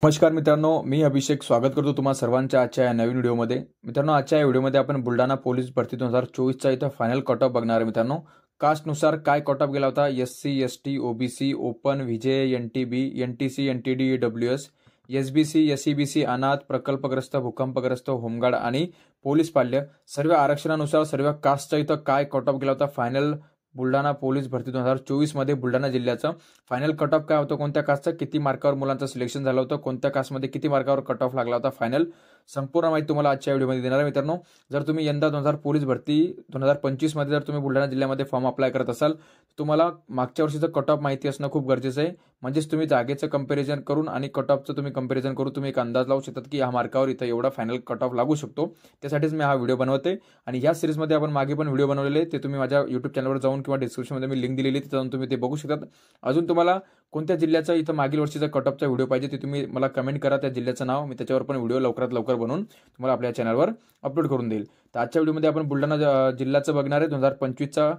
नमस्कार मित्रांनो, मी अभिषेक स्वागत करतो तुम्हा सर्वांच्या आजच्या या नवीन व्हिडिओमध्ये. मित्रांनो, आजच्या या व्हिडिओमध्ये आपण बुलढाणा पोलीस भरती 2024चा इथं फायनल कट ऑफ बघणार आहे. मित्रांनो, कास्टनुसार काय कट ऑफ गेला होता, SC ST OBC ओपन विजय NTB NTC NTD EWS SBC SEBC अनाथ प्रकल्पग्रस्त भूकंपग्रस्त होमगार्ड आणि पोलीस पाल्य सर्व आरक्षणानुसार सर्व कास्टचा इथं काय कट ऑफ गेला होता. फायनल बुलढाणा पोलीस भरती 2024 मध्ये बुलढाणा जिल्ह्याचं फायनल कट ऑफ काय होतं, कोणत्या कास्टचं किती मार्कावर मुलांचं सिलेक्शन झालं होतं, कोणत्या कास्टमध्ये किती मार्कावर कट ऑफ लागला होता, फायनल संपूर्ण माहिती तुम्हाला आजच्या व्हिडिओमध्ये देणार आहे. मित्रांनो, जर तुम्ही यंदा 2000 पोलीस भरती 2025 मध्ये जर तुम्ही बुलढाणा जिल्ह्यामध्ये फॉर्म अप्लाय करत असाल, तुम्हाला मागच्या वर्षीचं कट ऑफ माहिती असणं खूप गरजेचं आहे. म्हणजेच तुम्ही जागेचं कंपॅरिझन करून आणि कट ऑफचं तुम्ही कंपॅरिझन करून तुम्ही एक अंदाज लावू शकतात की या मार्कावर इथं एवढा फायनल कट ऑफ लागू शकतो. त्यासाठीच मी हा व्हिडिओ बनवते आणि या सिरीजमध्ये आपण मागे पण व्हिडिओ बनवलेले, ते तुम्ही माझ्या युट्यूब चॅनलवर जाऊन किंवा डिस्क्रिप्शनमध्ये मी लिंक दिलेली, तिथे जाऊन तुम्ही ते बघू शकतात. अजून तुम्हाला कोणत्या जिल्ह्याचा इथं मागील वर्षीचा कट ऑफचा व्हिडिओ पाहिजे ते तुम्ही मला कमेंट करा, त्या जिल्ह्याचं नाव मी त्याच्यावर पण व्हिडिओ लवकरात लवकर बनवून तुम्हाला आपल्या चॅनलवर अपलोड करून देईल. तर आजच्या व्हिडिओमध्ये आपण बुलढाणा जिल्ह्याचं बघणार आहे. 2025चा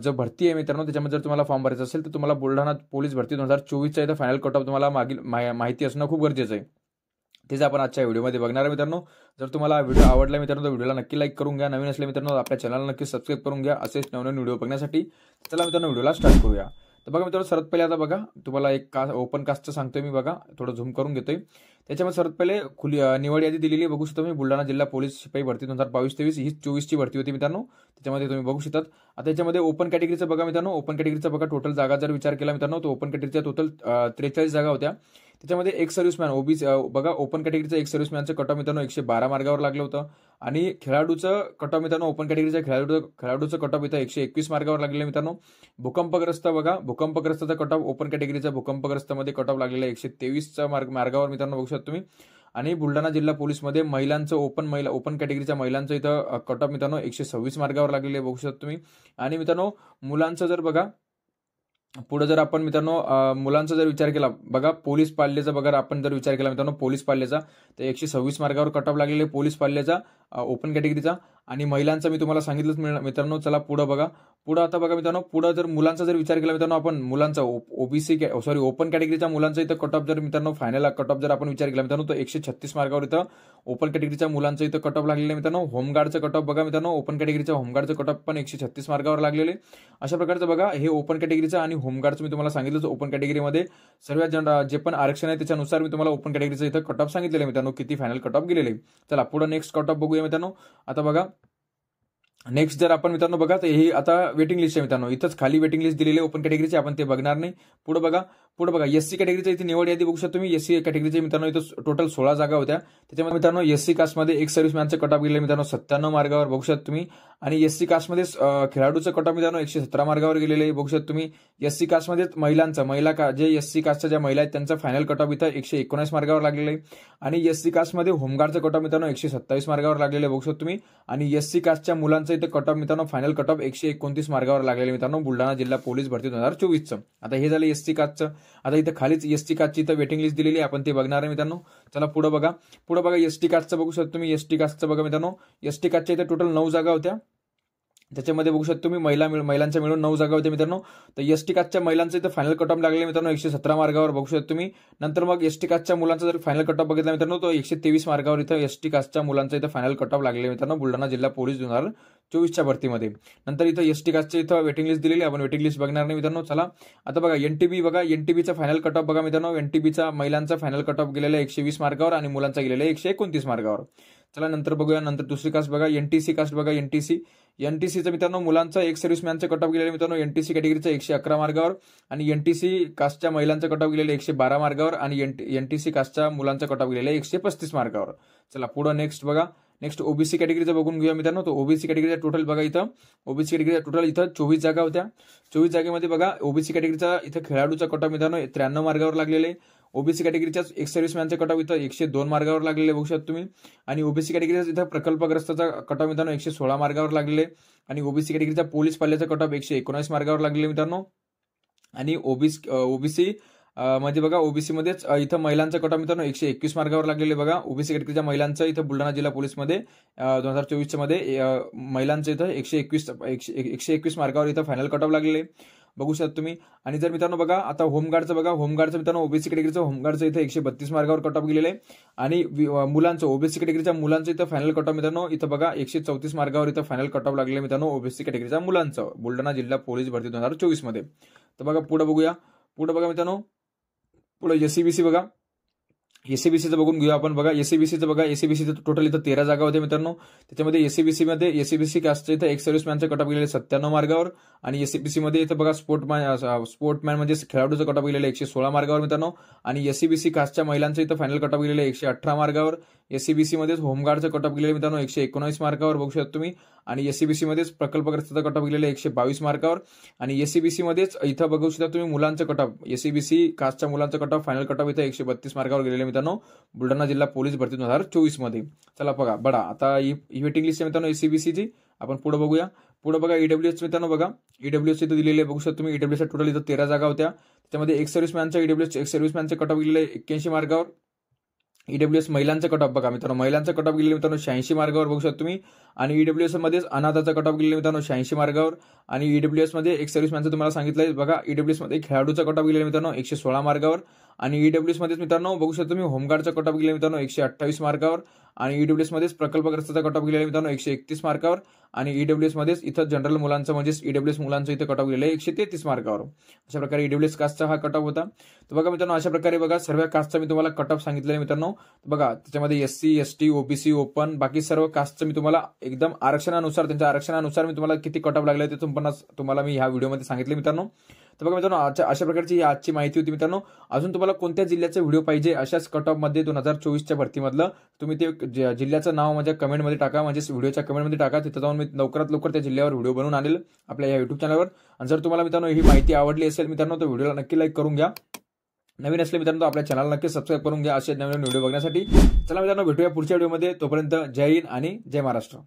जो भरती आहे मित्रांनो, त्याच्यामध्ये जर तुम्हाला फॉर्म भरायचा असेल तर तुम्हाला बुलढाणा पोलीस भरती 2024चा इथं फायनल कट ऑफ तुम्हाला मागील माहिती असणं खूप गरजेचं आहे. तेच आपण आजच्या व्हिडिओमध्ये बघणार आहे. मित्रांनो, जर तुम्हाला व्हिडिओ आवडला मित्रांनो तर व्हिडिओला नक्की लाईक करून घ्या. नवीन असले मित्रांनो आपल्या चॅनलला नक्की सबस्क्राईब करून घ्या असेच नवनवीन व्हिडिओ बघण्यासाठी. चला मित्रांनो, व्हिडिओला स्टार्ट करूया. तर बघा मित्रांनो, सर्वात पहिले आता बघा तुम्हाला एक ओपन कास्टचं सांगतोय मी. बघा, थोडं झूम करून घेतोय. त्याच्यामध्ये सर्वात पहिले खुली निवड यादी दिलेली आहे, बघू शकता तुम्ही. बुलढाणा जिल्हा पोलीस शिपाई भरती 2022-23 ही 24ची भरती होती मित्रांनो. त्याच्यामध्ये तुम्ही बघू शकतात. आता याच्यामध्ये ओपन कॅटेगरीचं बघा मित्रांनो. ओपन कॅटेगरीचा बघा टोटल जागा जर विचार केला मित्रांनो, तर ओपन कॅटेगरीच्या टोटल 43 जागा होत्या. त्याच्यामध्ये एक सर्व्हिसमॅन ओबीसी बघा, ओपन कॅटेगरीचं एक सर्व्हिसमॅनचं कट ऑफ मित्रांनो 112 मार्गावर लागलं होतं. आणि खेळाडूचं कट ऑफ मित्रांनो, ओपन कॅटेगरीच्या खेळाडूचं कट ऑफ इथं 121 मार्गावर लागलेलं मित्रांनो. भूकंपग्रस्त बघा, भूकंपग्रस्तचा कट ऑफ ओपन कॅटेगरीच्या भूकंपग्रस्तमध्ये कट ऑफ लागलेला 123च्या मार्गावर मित्रांनो बघू शकता तुम्ही. आणि बुलढाणा जिल्हा पोलीसमध्ये महिलांचं ओपन कॅटेगरीच्या महिलांचं इथं कट ऑफ मित्रांनो 126 मार्गावर लागलेले बघू शकता तुम्ही. आणि मित्रांनो, मुलांचं जर बघा पुढे जर आपण मित्रांनो मुलांचा जर विचार केला, बघा पोलीस पाल्याचा बघा आपण जर विचार केला मित्रांनो, पोलीस पाल्याचा तर 126 मार्गावर कट ऑफ लागलेले पोलीस पाल्याचा ओपन कॅटेगरीचा. आणि महिलांचा मी तुम्हाला सांगितलंच मित्रांनो. चला पुढे बघा. पुढे आता बघा मित्रांनो, पुढे जर मुलांचा जर विचार केला मित्रांनो, आपण मुलांचा ओपन कॅटेगरीच्या मुलांचा इथं कट ऑफ जर मित्रांनो फायनल कट ऑफ जर आपण विचार केला मित्रांनो, तर 136 मार्गावर इथं ओपन कॅटेगरीच्या मुलांचं इथं कट ऑफ लागलेलं मित्रांनो. होमगार्डचं कट ऑफ बघा मित्रांनो, ओपन कॅटेगरीच्या होमगार्डचं कट ऑफ पण 136 मार्गावर लागलेले. अशा प्रकारचं बघा, हे ओपन कॅटेगरीचं आणि होमगार्डचं मी तुम्हाला सांगितलं. ओपन कॅटेगरीमध्ये सर्व जे पण आरक्षण आहे त्याच्यानुसार मी तुम्हाला ओपन कॅटेगरीचं इथं कट ऑफ सांगितलेलं मित्रांनो, किती फायनल कट ऑफ गेलेले. चला पुढे नेक्स्ट कट ऑफ बघूया मित्रांनो. आता बघा नेक्स्ट जर आपण मित्रांनो बघा, तर ही आता वेटिंग लिस्ट आहे मित्रांनो. इथंच खाली वेटिंग लिस्ट दिलेली आहे ओपन कॅटेगरीची, आपण ते बघणार नाही. पुढे बघा SC कॅटेगरीच्या इथे निवड यादी बघू शकता तुम्ही. SC कॅटेगरीचे मित्रांनो इथं टोटल 16 जागा होत्या. त्याच्यामध्ये मित्रांनो SC कास्टमध्ये एक सर्व्हिसमॅनचं कट ऑफ गेले मित्रांनो 97 मार्गावर बघू शकता तुम्ही. आणि SC कास्टमध्ये खेळाडूचं कट ऑफ मित्रांनो 117 मार्गावर गेलेले बघू शकता तुम्ही. SC कास्टमध्ये जे SC कास्टच्या ज्या महिला आहेत त्यांचा फायनल कट ऑफ इथं 119 मार्गावर लागलेले. आणि SC कास्टमध्ये होमगार्डचं कट ऑफ मित्रांनो 127 मार्गावर लागलेले बघू शकता तुम्ही. आणि SC कास्टच्या मुलांचं इथं कट ऑफ मित्रांनो फायनल कट ऑफ 129 मार्गावर लागलेले मित्रांनो बुलढाणा जिल्हा पोलीस भरती 2024चं. आता हे झालं SC कास्टचं. आता इथं खालीच ST कास्टची इथं वेटिंग लिस्ट दिलेली आहे, आपण ते बघणार आहे मित्रांनो. चला पुढे बघा. ST कास्टचं बघू शकता तुम्ही. ST कास्टचं बघा मित्रांनो, ST कास्टच्या इथं टोटल 9 जागा होत्या. त्याच्यामध्ये बघू शकता तुम्ही महिलांच्या मिळून 9 जागा होत्या मित्रांनो. तर ST कास्टच्या महिलांचं इथं फायनल कट ऑफ लागले मित्रांनो 117 मार्गावर बघू शकता तुम्ही. नंतर मग ST कास्टच्या मुलांचा जर फायनल कट ऑफ बघितला मित्रांनो, तो 123 मार्गावर इथं ST कास्टच्या मुलांचं इथं फायनल कट ऑफ लागले मित्रांनो बुलढाणा जिल्हा पोलीस 2024च्या भरतीमध्ये. नंतर इथं ST कास्टच्या इथं वेटिंग लिस्ट दिलेली, आपण वेटिंग लिस्ट बघणार नाही मित्रांनो. चला आता बघा NTBचा फायनल कट ऑफ बघा मित्रांनो. NTBचा महिलांचा फायनल कट ऑफ गेलेला 120 मार्गावर आणि मुलांचा गेलेला 129 मार्गावर. चला नंतर बघूया. नंतर दुसरी कास्ट बघा, NTC कास्ट बघा. NTCचं मित्रांनो मुलांचा एक सर्व्हिसमॅनचं कट ऑफ गेलेलं मित्रांनो NTC कॅटेगरीचं 111 मार्गावर. आणि NTC कास्टच्या महिलांचं कट ऑफ गेलेलं 112 मार्गावर. आणि NTC कास्टच्या मुलांचं कट ऑफ गेलेलं 135 मार्गावर. चला पुढे नेक्स्ट बघा. नेक्स्ट OBC कॅटेगरीचं बघून घेऊया मित्रांनो. तो OBC कॅटेगरीचा टोटल बघा इथं. OBC कॅटेगरीचा टोटल इथं 24 जागा होत्या. 24 जागेमध्ये बघा OBC कॅटेगरीचा इथं खेळाडूचा कट ऑफ मित्रांनो 93 मार्गावर लागलेले. OBC कॅटेगरीच्याच एक सर्व्हिसमॅनचं कट ऑफ इथं 102 मार्गावर लागलेले बघू शकता तुम्ही. आणि OBC कॅटेगरीचा इथं प्रकल्पग्रस्ताचा कट ऑफ मित्रांनो 116 मार्गावर लागलेले. आणि OBC कॅटेगरीचा पोलीस पाल्याचा कट ऑफ 119 मार्गावर लागलेले मित्रांनो. आणि OBC मध्ये बघा OBC मध्येच इथं महिलांचं कट ऑफ मित्रांनो 121 मार्गावर लागलेले बघा. OBC कॅटेगरीच्या महिलांचं इथं बुलढाणा जिल्हा पोलीसमध्ये 2024च्या मध्ये महिलांचं इथं 121 मार्गावर इथं फायनल कट ऑफ लागलेले. बघू शकता तुम्ही। आणि जर मित्रांनो बघा आता होमगार्डचं बघा, होमगार्डचं मित्रांनो ओबीसी कॅटेगरीचं होमगार्डचं इथं 132 मार्कावर कट ऑफ गेलेलं आहे। आणि मुलांचं ओबीसी कॅटेगरीच्या मुलांचं इथं फायनल कट ऑफ मित्रांनो इथं बघा 134 मार्कावर इथं फायनल कट ऑफ लागले मित्रांनो ओबीसी कॅटेगरीच्या मुलांचं बुलढाणा जिल्हा पोलीस भरती 2024 मध्ये। तर बघा पुढे बघूया, पुढे बघा मित्रांनो, पुढे एससीबीसी बघा, एससीबीसीचं बघून घेऊया आपण। बघा एससीबीसीचं बघा, एससीबीसीचं टोटल इथं 13 जागा होत्या मित्रांनो। त्याच्यामध्ये एससीबीसी कास्टचं इथं एक सर्व्हिसमॅनचं कट ऑफ गेलेलं 97 मार्कावर। आणि एससीबीसी मध्ये इथं बघा स्पोर्टमॅन म्हणजे खेळाडूचं कट ऑफ गेलेलं 116 मार्कावर मित्रांनो। आणि एससीबीसी कास्टच्या महिलांचं इथं फायनल कट ऑफ गेलेलं 118 मार्कावर। एससीबीसी मध्येच होमगार्डचं कट ऑफ गेलेलं मित्रांनो 119 मार्कावर बघू शकता तुम्ही। आणि एससीबीसी मध्येच प्रकल्पग्रस्ताचं कट ऑफ गेलेलं 122 मार्कावर। आणि एससीबीसी मध्येच इथं बघू शकता तुम्ही मुलांचं कट ऑफ, एससीबीसी कास्टच्या मुलांचं cut off final cut off इथं 132 मार्कावर गेलेलं मित्रांनो बुलढाणा जिल्हा पोलीस भरती 2024 मध्ये। चला बघा बडा आता ही वेटिंग लिस्ट आहे मित्रांनो एससीबीसीची। आपण पुढे बघूया, पुढे बघा ईडब्ल्यूएस मित्रांनो बघा, ईडब्ल्यूएस इथं दिलेले बघू शकता तुम्ही। ईडब्ल्यूएस टोटल इथं 13 जागा होत्या। त्याच्यामध्ये एक सर्व्हिसमॅनचं कट ऑफ गेलेलं 81 मार्कावर। ईडब्ल्यूएस महिलांचं कट ऑफ बघा मित्रांनो, महिलांचं कट ऑफ गेलेलं मित्रांनो 86 मार्कावर बघू शकता तुम्ही। आणि ईडब्ल्यूएस मध्येच अनाथाचा कट ऑफ गेलेलं मित्रांनो 86 मार्कावर। आणि ईडब्ल्यूएस मध्ये एक सर्व्हिसमॅनचं तुम्हाला सांगितलंय बघा, ईडब्ल्यूएस मध्ये खेळाडूचा कट ऑफ गेलेला मित्रांनो 116 मार्कावर। आणि ईडब्ल्यूएस मध्येच मित्रांनो बघू शकता तुम्ही होमगार्डचा कट ऑफ गेलेला मित्रांनो 128 मार्कावर। आणि ईडब्ल्यूएस मध्येच प्रकल्पग्रस्ताचा कट ऑफ गेलेला मित्रांनो 131 मार्कावर। आणि ईडब्ल्यूएस मध्येच इथं जनरल मुलांचं म्हणजे ईडब्ल्यूएस मुलांचं इथं कट ऑफ गेलेलं 133 मार्कावर। अशा प्रकारे ईडब्ल्यूएस कास्टचा हा कट ऑफ होता। तर बघा मित्रांनो अशा प्रकारे बघा सर्व कास्टचा मी तुम्हाला कट ऑफ सांगितलेलं मित्रांनो। बघा त्याच्यामध्ये एससी, एसटी, ओबीसी, ओपन बाकी सर्व कास्टचं मी तुम्हाला एकदम आरक्षणानुसार, त्यांच्या आरक्षणानुसार मी तुम्हाला किती कट ऑफ लागले ते तुम्हाला मी ह्या व्हिडिओमध्ये सांगितले मित्रांनो। तर बघा मित्रांनो अशा प्रकारची ही आजची माहिती होती मित्रांनो। अजून तुम्हाला कोणत्या जिल्ह्याचा व्हिडिओ पाहिजे अशाच कट ऑफ मध्ये 2024च्या भरतीमधलं तुम्ही ते जिल्ह्याचं नाव माझ्या कमेंटमध्ये टाका, म्हणजे व्हिडिओच्या कमेंटमध्ये टाका। तिथं जाऊन मी लवकरात लवकर त्या जिल्ह्यावर व्हिडिओ बनवून आणेल आपल्या या युट्यूब चॅनलवर। आणि जर तुम्हाला मित्रांनो ही माहिती आवडली असेल मित्रांनो तर व्हिडिओला नक्की लाईक करून घ्या। नवीन असले मित्रांनो आपल्या चॅनलला नक्की सबस्क्राईब करून घ्या असे नवीन व्हिडिओ बघण्यासाठी। चला मित्रांनो भेटूया पुढच्या व्हिडिओमध्ये, तोपर्यंत जय हिंद आणि जय महाराष्ट्र।